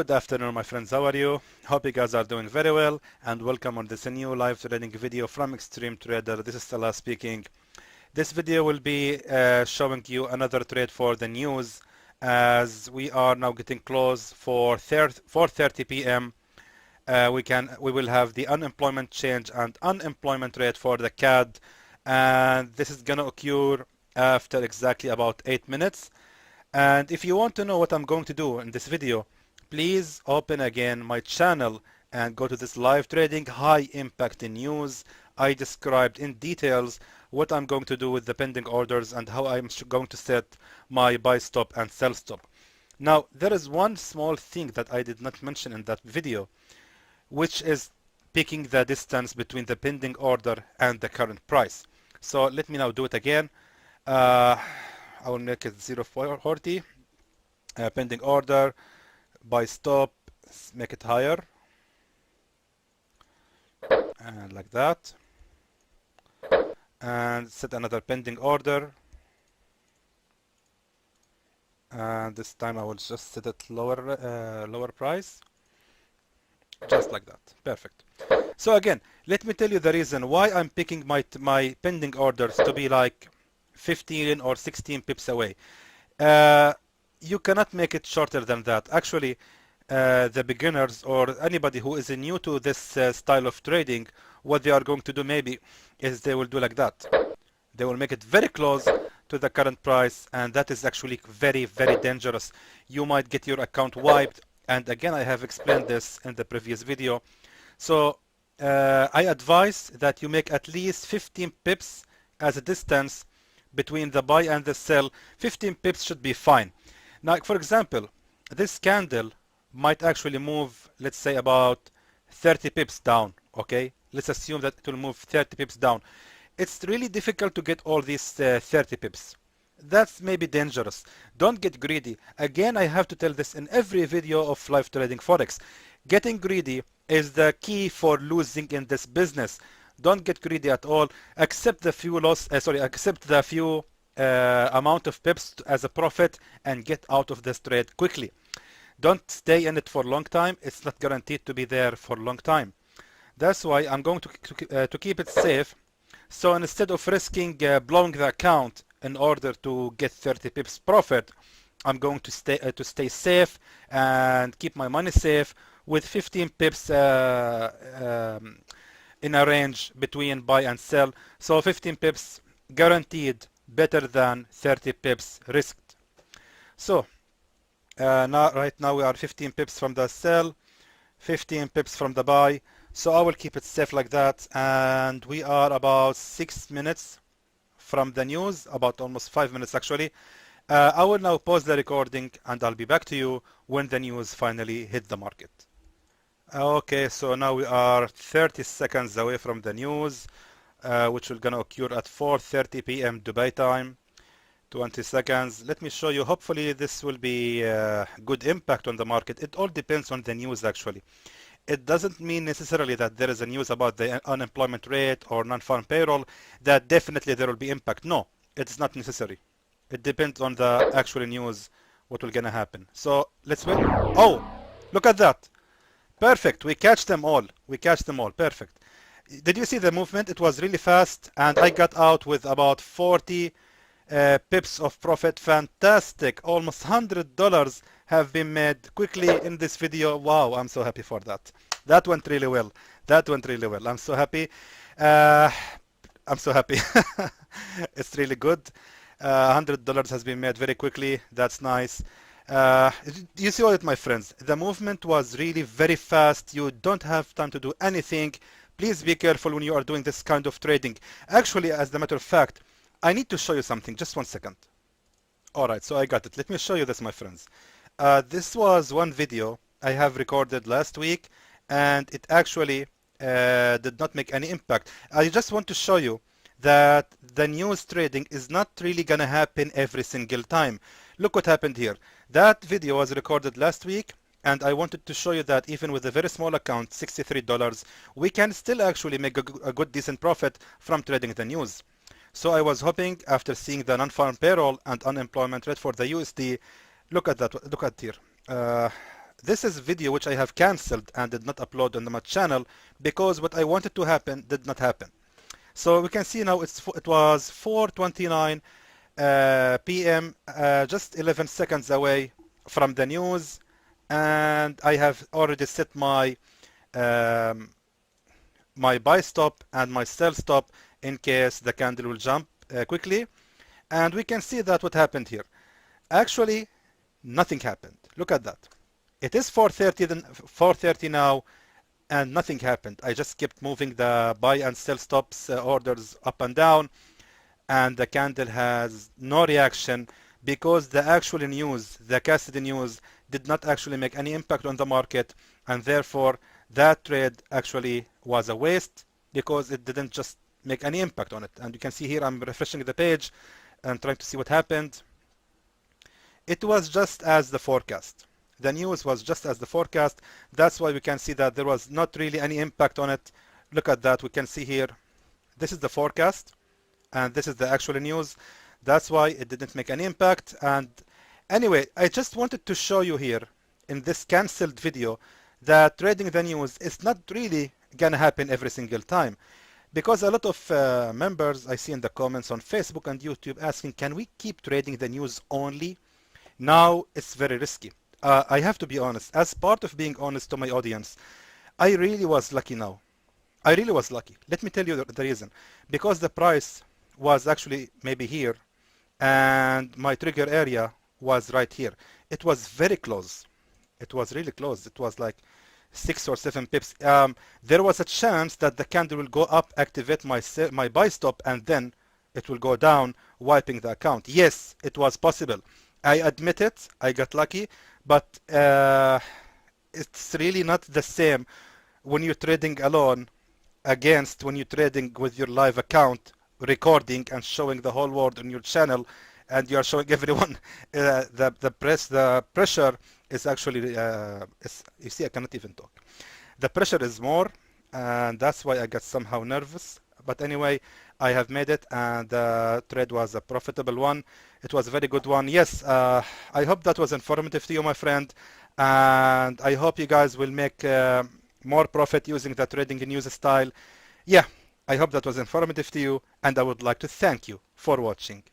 Good afternoon, my friends. How are you? Hope you guys are doing very well, and welcome on this new live trading video from Extreme Trader. This is Salah speaking. This video will be showing you another trade for the news, as we are now getting close for 4:30 p.m. We will have the unemployment change and unemployment rate for the CAD, and this is gonna occur after exactly about 8 minutes. And if you want to know what I'm going to do in this video, please open again my channel and go to this live trading high impact in news. I described in details what I'm going to do with the pending orders and how I'm going to set my buy stop and sell stop. Now, there is one small thing that I did not mention in that video, which is picking the distance between the pending order and the current price. So let me now do it again. I will make it 0.40 pending order, buy stop, make it higher, and like that, and set another pending order, and this time I will just set it lower price, just like that. Perfect. So again, let me tell you the reason why I'm picking my pending orders to be like 15 or 16 pips away. You cannot make it shorter than that. Actually, the beginners or anybody who is new to this style of trading, what they are going to do maybe is they will do like that. They will make it very close to the current price, and that is actually very, very dangerous. You might get your account wiped, and again, I have explained this in the previous video. So I advise that you make at least 15 pips as a distance between the buy and the sell. 15 pips should be fine. Now, for example, this candle might actually move, let's say, about 30 pips down, okay? Let's assume that it will move 30 pips down. It's really difficult to get all these 30 pips. That's maybe dangerous. Don't get greedy. Again, I have to tell this in every video of live trading Forex. Getting greedy is the key for losing in this business. Don't get greedy at all. Accept the few accept the few amount of pips as a profit and get out of this trade quickly. Don't stay in it for a long time. It's not guaranteed to be there for a long time. That's why I'm going to keep it safe. So instead of risking blowing the account in order to get 30 pips profit, I'm going to stay safe and keep my money safe with 15 pips in a range between buy and sell. So 15 pips guaranteed, better than 30 pips risked. So right now we are 15 pips from the sell, 15 pips from the buy. So I will keep it safe like that, and we are about 6 minutes from the news, about almost 5 minutes actually. I will now pause the recording and I'll be back to you when the news finally hit the market. Okay, so now we are 30 seconds away from the news, which will gonna occur at 4:30 p.m. Dubai time. 20 seconds. Let me show you. Hopefully this will be good impact on the market. It all depends on the news actually. It doesn't mean necessarily that there is a news about the unemployment rate or non-farm payroll that definitely there will be impact. No, it's not necessary. It depends on the actual news what will gonna happen. So let's wait. Oh, look at that. Perfect. We catch them all. We catch them all. Perfect. Did you see the movement? It was really fast, and I got out with about 40 pips of profit. Fantastic. Almost $100 have been made quickly in this video. Wow, I'm so happy for that. That went really well. That went really well. I'm so happy. I'm so happy. It's really good. $100 has been made very quickly. That's nice. You see all it, my friends. The movement was really very fast. You don't have time to do anything. Please be careful when you are doing this kind of trading. Actually, as a matter of fact, I need to show you something. Just 1 second. All right, so I got it. Let me show you this, my friends. This was one video I have recorded last week, and it actually did not make any impact. I just want to show you that the news trading is not really gonna happen every single time. Look what happened here. That video was recorded last week, and I wanted to show you that even with a very small account, $63, we can still actually make a good decent profit from trading the news. So I was hoping, after seeing the non-farm payroll and unemployment rate for the USD, look at that, look at here. this is video which I have cancelled and did not upload on my channel because what I wanted to happen did not happen. So we can see now it was 4:29 p.m. Just 11 seconds away from the news, and I have already set my my buy stop and my sell stop in case the candle will jump quickly. And we can see that what happened here. Actually, nothing happened. Look at that. It is 4:30 now, and nothing happened. I just kept moving the buy and sell stops orders up and down, and the candle has no reaction because the actual news, the custody news, did not actually make any impact on the market, and therefore that trade actually was a waste because it didn't just make any impact on it. And you can see here I'm refreshing the page and trying to see what happened. It was just as the forecast. The news was just as the forecast. That's why we can see that there was not really any impact on it. Look at that. We can see here, this is the forecast and this is the actual news. That's why it didn't make any impact. And anyway, I just wanted to show you here in this cancelled video that trading the news is not really gonna happen every single time, because a lot of members I see in the comments on Facebook and YouTube asking, can we keep trading the news only? Now it's very risky. I have to be honest, as part of being honest to my audience, I really was lucky now. I really was lucky. Let me tell you the reason. Because the price was actually maybe here and my trigger area was right here. It was very close. It was really close. It was like 6 or 7 pips. There was a chance that the candle will go up, activate my buy stop, and then it will go down, wiping the account. Yes, it was possible. I admit it. I got lucky, but it's really not the same when you're trading alone against when you're trading with your live account, recording and showing the whole world on your channel, and you are showing everyone the pressure is actually you see I cannot even talk. The pressure is more, and that's why I got somehow nervous. But anyway, I have made it, and the trade was a profitable one. It was a very good one. Yes, I hope that was informative to you, my friend, and I hope you guys will make more profit using the trading news style. Yeah, I hope that was informative to you, and I would like to thank you for watching.